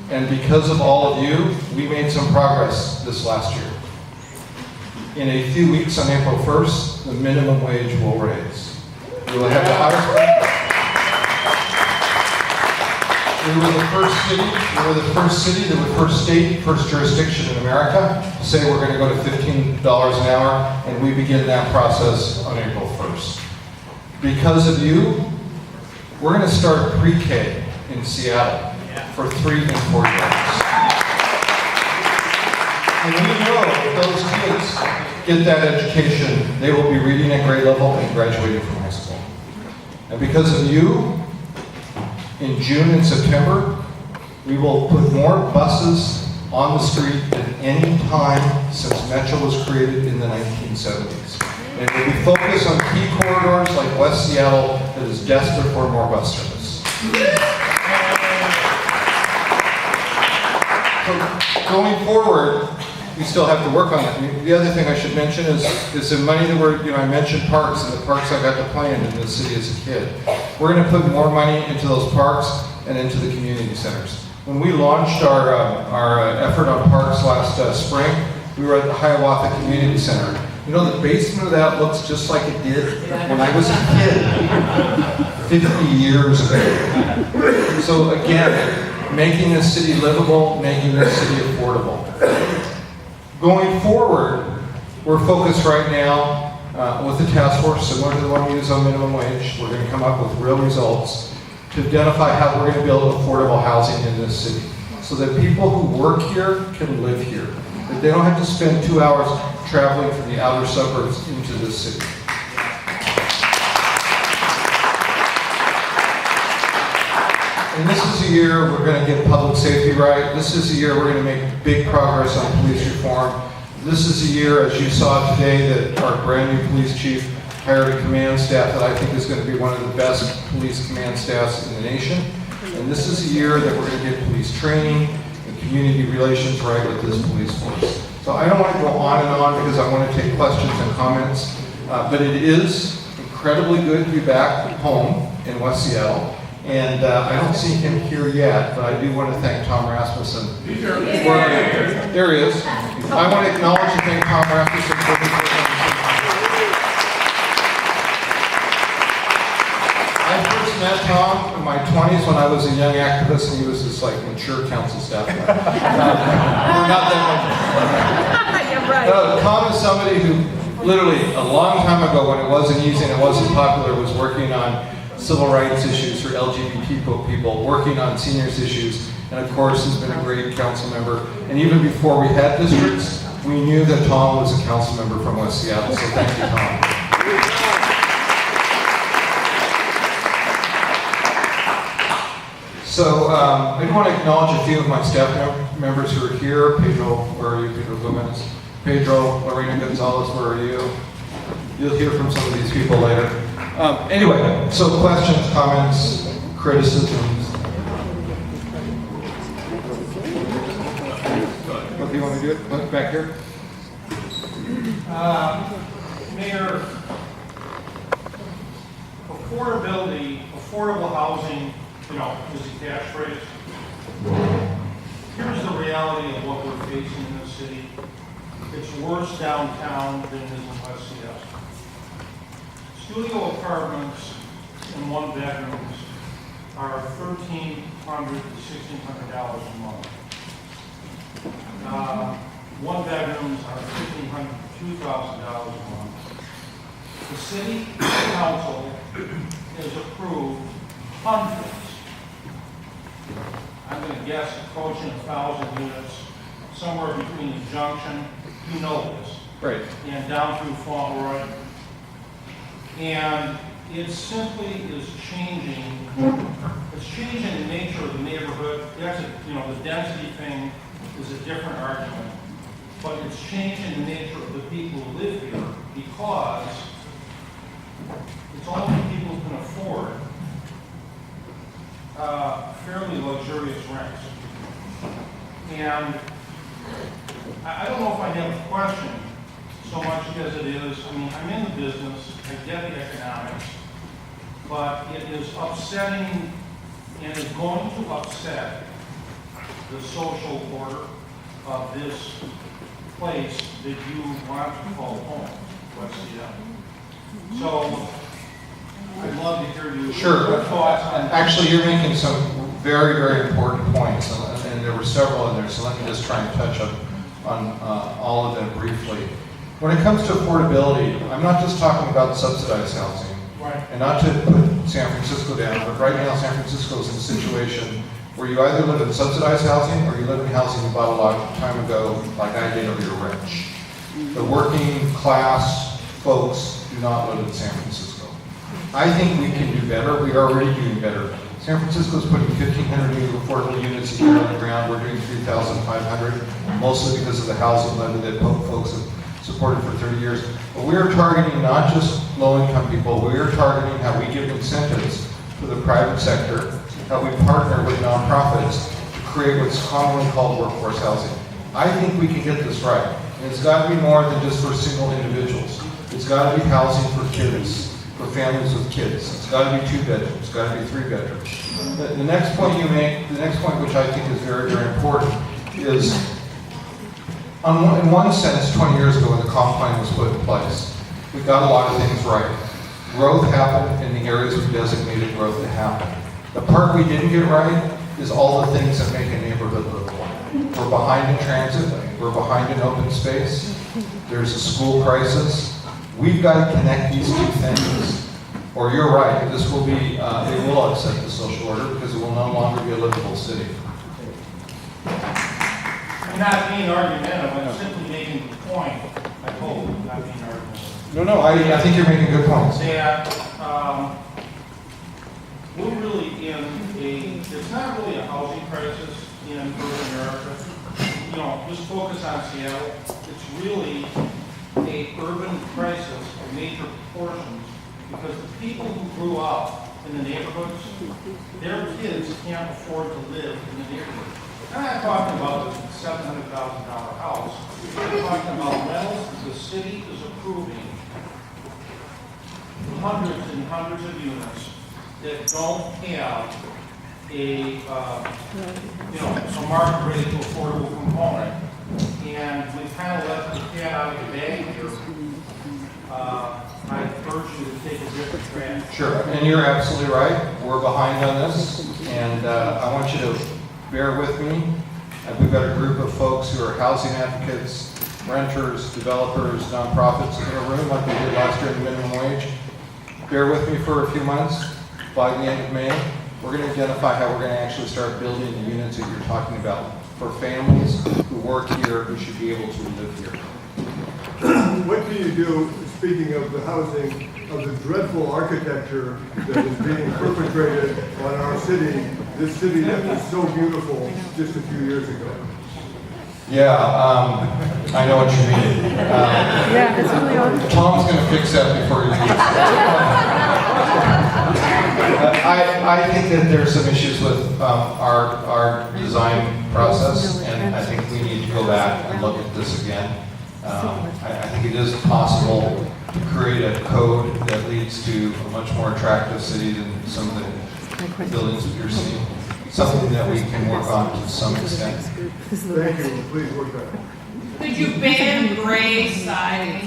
And because of all of you, we made some progress this last year. In a few weeks, on April 1st, the minimum wage will raise. We will have the highest. We were the first city, the first state, first jurisdiction in America to say we're going to go to $15 an hour, and we begin that process on April 1st. Because of you, we're going to start pre-K in Seattle for 3 and 4 years. And we know if those kids get that education, they will be reading at grade level and graduating from high school. And because of you, in June and September, we will put more buses on the street than any time since Metro was created in the 1970s. And it will be focused on key corridors like West Seattle that is desperate for more bus service. So going forward, we still have to work on it. The other thing I should mention is the money that I mentioned parks and the parks I got to play in the city as a kid. We're going to put more money into those parks and into the community centers. When we launched our effort on parks last spring, we were at the Hiawatha Community Center. You know, the basement of that looks just like it did when I was a kid, 50 years ago. So again, making this city livable, making this city affordable. Going forward, we're focused right now with the task force, similar to the one we use on minimum wage. We're going to come up with real results to identify how we're going to build affordable housing in this city so that people who work here can live here. That they don't have to spend 2 hours traveling from the outer suburbs into this city. And this is a year we're going to get public safety right. This is a year we're going to make big progress on police reform. This is a year, as you saw today, that our brand new police chief hired a command staff that I think is going to be one of the best police command staffs in the nation. And this is a year that we're going to get police training and community relations right with this police force. So I don't want to go on and on because I want to take questions and comments, but it is incredibly good to be back home in West Seattle. And I don't see him here yet, but I do want to thank Tom Rasmussen. There he is. I want to acknowledge and thank Tom Rasmussen for his work. I first met Tom in my 20s when I was a young activist, and he was this like mature council staff guy. Not that much. Yeah, right. Tom is somebody who literally a long time ago, when it wasn't easy and it wasn't popular, was working on civil rights issues for LGBT people, working on seniors issues, and of course has been a great council member. And even before we had districts, we knew that Tom was a council member from West Seattle, so thank you, Tom. So I do want to acknowledge a few of my staff members who are here. Pedro, where are you? Pedro Gomez. Pedro, Lorena Gonzalez, where are you? You'll hear from some of these people later. Anyway, so questions, comments, criticisms. What do you want to do? Look back here. Mayor, affordability, affordable housing, is a catchphrase. Here's the reality of what we're facing in this city. It's worse downtown than it is in West Seattle. Studio apartments and one bedrooms are $1,300 to $1,600 a month. One bedrooms are $1,500 to $2,000 a month. The city council has approved hundreds, I'm going to guess approaching 1,000 units, somewhere between the Junction, you know this, Right. and down through Fauntleroy. And it simply is changing. It's changing the nature of the neighborhood. That's the density thing is a different argument, but it's changing the nature of the people who live here because it's only people who can afford fairly luxurious rents. And I don't know if I have a question so much as it is, I'm in the business, I get the economics, but it is upsetting and is going to upset the social order of this place that you want to call home, West Seattle. So I'd love to hear you. Sure. Your thoughts on Actually, you're making some very, very important points, and there were several in there, so let me just try and touch on all of them briefly. When it comes to affordability, I'm not just talking about subsidized housing, Right. and not to put San Francisco down, but right now San Francisco is in a situation where you either live in subsidized housing or you live in housing you bought a long time ago, like I did, or you're rich. The working class folks do not live in San Francisco. I think we can do better. We are already doing better. San Francisco is putting 1,500 new affordable units a year on the ground. We're doing 3,500, mostly because of the housing levy that folks have supported for 30 years. But we are targeting not just low-income people. We are targeting how we give incentives to the private sector, how we partner with nonprofits to create what's commonly called workforce housing. I think we can get this right. And it's got to be more than just for single individuals. It's got to be housing for kids, for families with kids. It's got to be 2 bedrooms. It's got to be 3 bedrooms. The next point you make, the next point which I think is very, very important is, in one sense, 20 years ago when the comp plan was put in place, we got a lot of things right. Growth happened in the areas we designated growth to happen. The part we didn't get right is all the things that make a neighborhood livable. We're behind in transit. We're behind in open space. There's a school crisis. We've got to connect these 2 things. Or you're right, this will be, it will upset the social order because it will no longer be a livable city. I'm not being argumentative, I'm simply making the point, I hope, not being argumentative. No, I think you're making good points. That we're really in it's not really a housing crisis in urban America. You know, just focus on Seattle. It's really a urban crisis of major proportions because the people who grew up in the neighborhoods, their kids can't afford to live in the neighborhood. I'm not talking about a $700,000 house. I'm talking about rentals the city is approving hundreds and hundreds of units that don't have a market rate to affordable component. And we've kind of let the cat out of the bag here. I urge you to take a different track. Sure, and you're absolutely right. We're behind on this, and I want you to bear with me. We've got a group of folks who are housing advocates, renters, developers, nonprofits in a room like we did last year in the minimum wage. Bear with me for a few months. By the end of May, we're going to identify how we're going to actually start building the units that you're talking about for families who work here, who should be able to live here. What do you do, speaking of the housing, of the dreadful architecture that is being perpetrated on our city, this city that was so beautiful just a few years ago? Yeah, I know what you mean. Yeah, it's really hard. Tom's going to fix that before he leaves. I think that there's some issues with our design process, and I think we need to go back and look at this again. I think it is possible to create a code that leads to a much more attractive city than some of the buildings that you're seeing. Something that we can work on to some extent. Thank you, please work on it. Could you ban gray siding?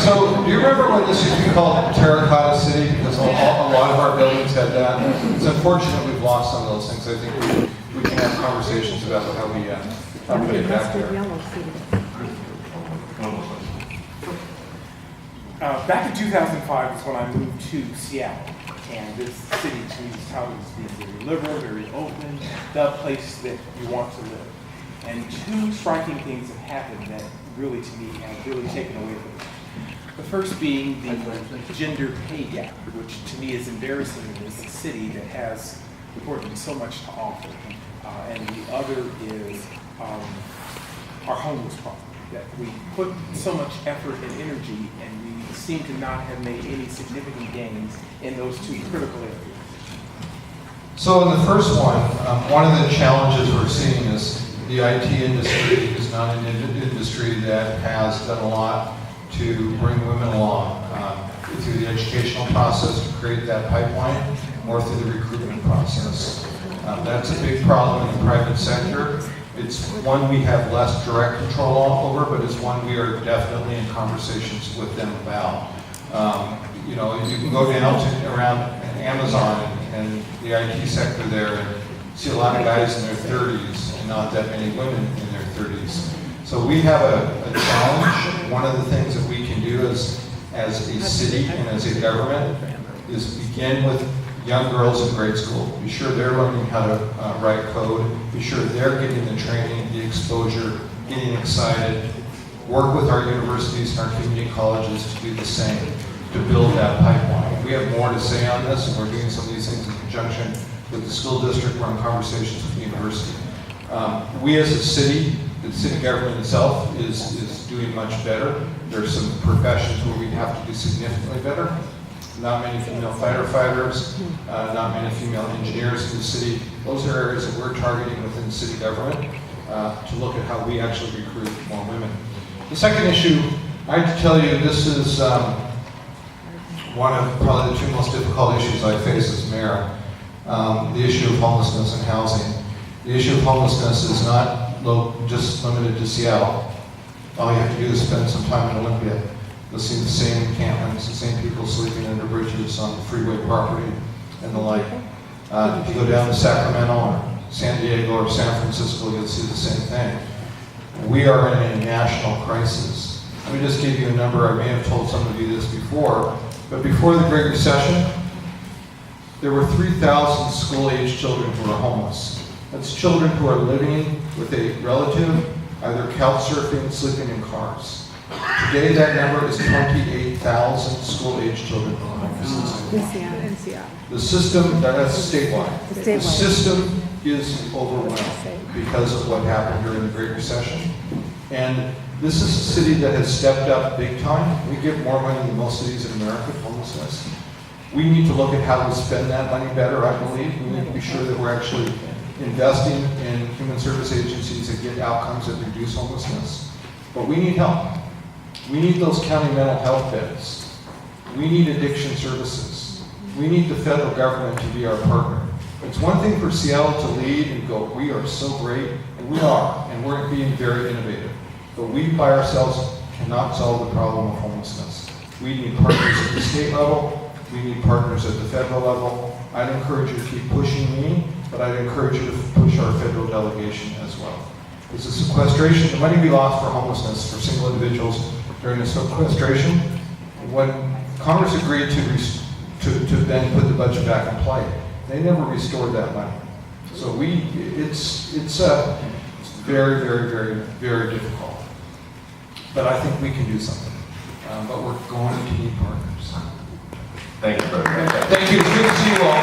So, do you remember when this used to be called Terracotta City? Because a lot of our buildings had that. It's unfortunate we've lost some of those things. I think we can have conversations about how we put it back there. Back in 2005 is when I moved to Seattle. And this city to me is how it's being very liberal, very open, the place that you want to live. And 2 striking things have happened that really, to me, have really taken away from it. The first being the gender pay gap, which to me is embarrassing in this city that has reportedly so much to offer. And the other is our homeless problem, that we put so much effort and energy and we seem to not have made any significant gains in those 2 critical areas. So in the first one of the challenges we're seeing is the IT industry is not an industry that has done a lot to bring women along through the educational process to create that pipeline or through the recruitment process. That's a big problem in the private sector. It's one we have less direct control over, but it's one we are definitely in conversations with them about. You know, you can go down to around Amazon and the IT sector there and see a lot of guys in their 30s and not that many women in their 30s. So we have a challenge. One of the things that we can do as a city and as a government is begin with young girls in grade school. Be sure they're learning how to write code. Be sure they're getting the training, the exposure, getting excited. Work with our universities and our community colleges to do the same, to build that pipeline. We have more to say on this, and we're doing some of these things in conjunction with the school district. We're in conversations with the university. We as a city, the city government itself is doing much better. There's some professions where we have to do significantly better. Not many female fighter fighters, not many female engineers in the city. Those are areas that we're targeting within the city government to look at how we actually recruit more women. The second issue, I have to tell you, this is one of probably the two most difficult issues I face as mayor. The issue of homelessness and housing. The issue of homelessness is not just limited to Seattle. All you have to do is spend some time in Olympia. You'll see the same encampments, the same people sleeping under bridges on the freeway property and the like. If you go down to Sacramento or San Diego or San Francisco, you'll see the same thing. We are in a national crisis. Let me just give you a number. I may have told some of you this before, but before the Great Recession, there were 3,000 school-age children who were homeless. That's children who are living with a relative, either couch surfing, sleeping in cars. Today, that number is 28,000 school-age children who are homeless. In Seattle. The system, that's statewide. Statewide. The system is overwhelmed because of what happened during the Great Recession. And this is a city that has stepped up big time. We give more money than most cities in America for homelessness. We need to look at how we spend that money better, I believe. We need to be sure that we're actually investing in human service agencies that get outcomes that reduce homelessness. But we need help. We need those county mental health beds. We need addiction services. We need the federal government to be our partner. It's one thing for Seattle to lead and go, we are so great, and we are, and we're being very innovative. But we by ourselves cannot solve the problem of homelessness. We need partners at the state level. We need partners at the federal level. I'd encourage you to keep pushing me, but I'd encourage you to push our federal delegation as well. It's a sequestration, the money we lost for homelessness for single individuals during the sequestration, when Congress agreed to then put the budget back in play, they never restored that money. So it's very, very, very, very difficult. But I think we can do something. But we're going to need partners. Thank you, President. Thank you. It's good to see you all.